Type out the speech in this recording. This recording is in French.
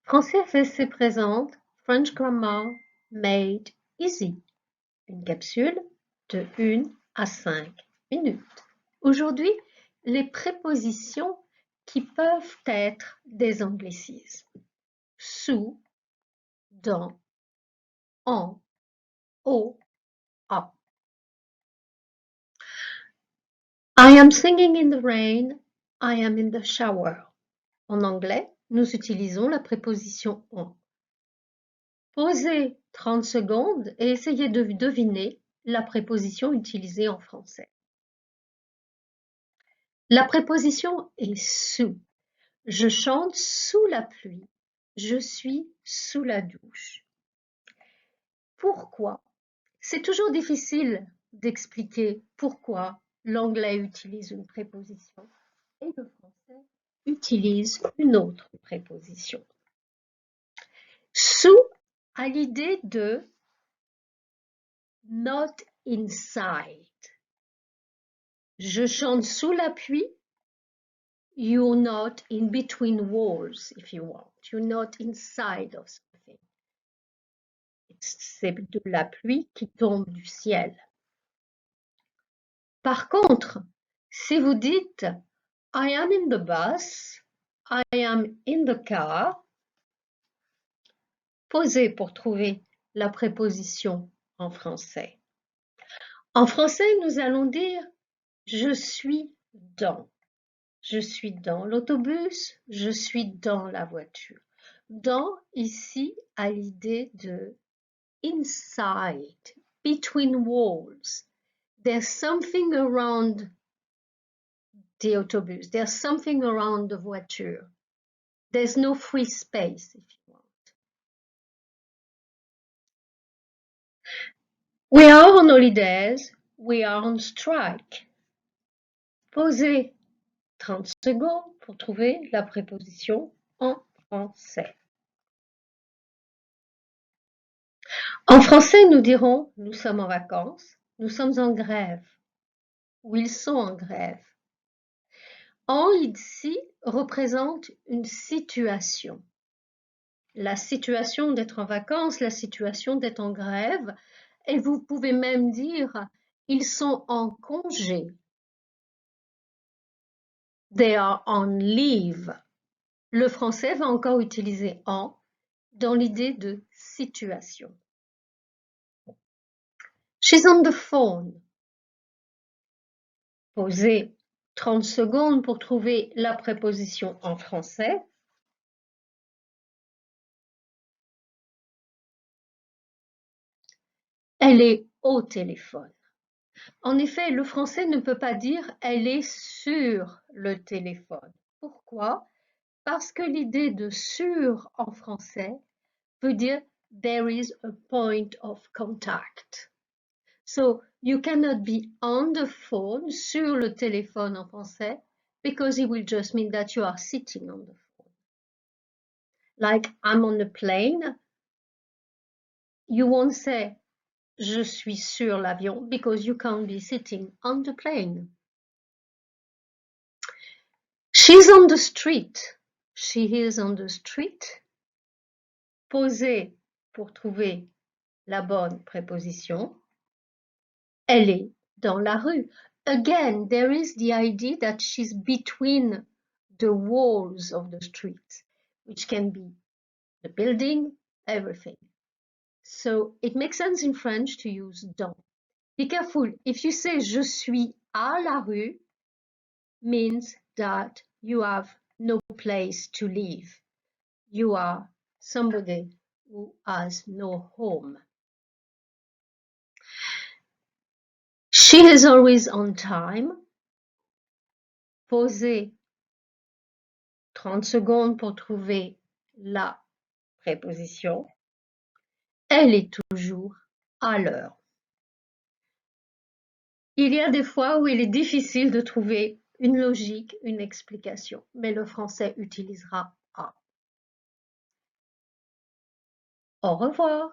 Français FSC présente French Grammar Made Easy, une capsule de 1 à 5 minutes. Aujourd'hui, les prépositions qui peuvent être des anglicismes. Sous, dans, en, au, à. I am singing in the rain, I am in the shower. En anglais, nous utilisons la préposition en. Posez 30 secondes et essayez de deviner la préposition utilisée en français. La préposition est sous. Je chante sous la pluie. Je suis sous la douche. Pourquoi? C'est toujours difficile d'expliquer pourquoi l'anglais utilise une préposition et le français utilise une autre préposition. Sous a l'idée de not inside. Je chante sous la pluie. You're not in between walls, if you want. You're not inside of something. C'est de la pluie qui tombe du ciel. Par contre, si vous dites I am in the bus, I am in the car, posez pour trouver la préposition en français. En français, nous allons dire je suis dans. Je suis dans l'autobus, je suis dans la voiture. Dans, ici, a l'idée de inside, between walls. There's something around the autobus. There's something around the voiture. There's no free space, if you want. We are on holidays. We are on strike. Posez 30 secondes pour trouver la préposition en français. En français, nous dirons nous sommes en vacances, nous sommes en grève, ou ils sont en grève. En ici représente une situation. La situation d'être en vacances, la situation d'être en grève, et vous pouvez même dire ils sont en congé. They are on leave. Le français va encore utiliser en dans l'idée de situation. She's on the phone. Posez 30 secondes pour trouver la préposition en français. Elle est au téléphone. En effet, le français ne peut pas dire elle est sur le téléphone. Pourquoi? Parce que l'idée de sur en français veut dire there is a point of contact. So you cannot be on the phone, sur le téléphone en français, because it will just mean that you are sitting on the phone. Like I'm on a plane, you won't say je suis sur l'avion because you can't be sitting on the plane. She's on the street. She is on the street. Posez pour trouver la bonne préposition. Elle est dans la rue. Again, there is the idea that she's between the walls of the street, which can be the building, everything. So it makes sense in French to use dans. Be careful, if you say je suis à la rue, means that you have no place to live. You are somebody who has no home. She is always on time. Posez 30 secondes pour trouver la préposition. Elle est toujours à l'heure. Il y a des fois où il est difficile de trouver une logique, une explication, mais le français utilisera à. Au revoir.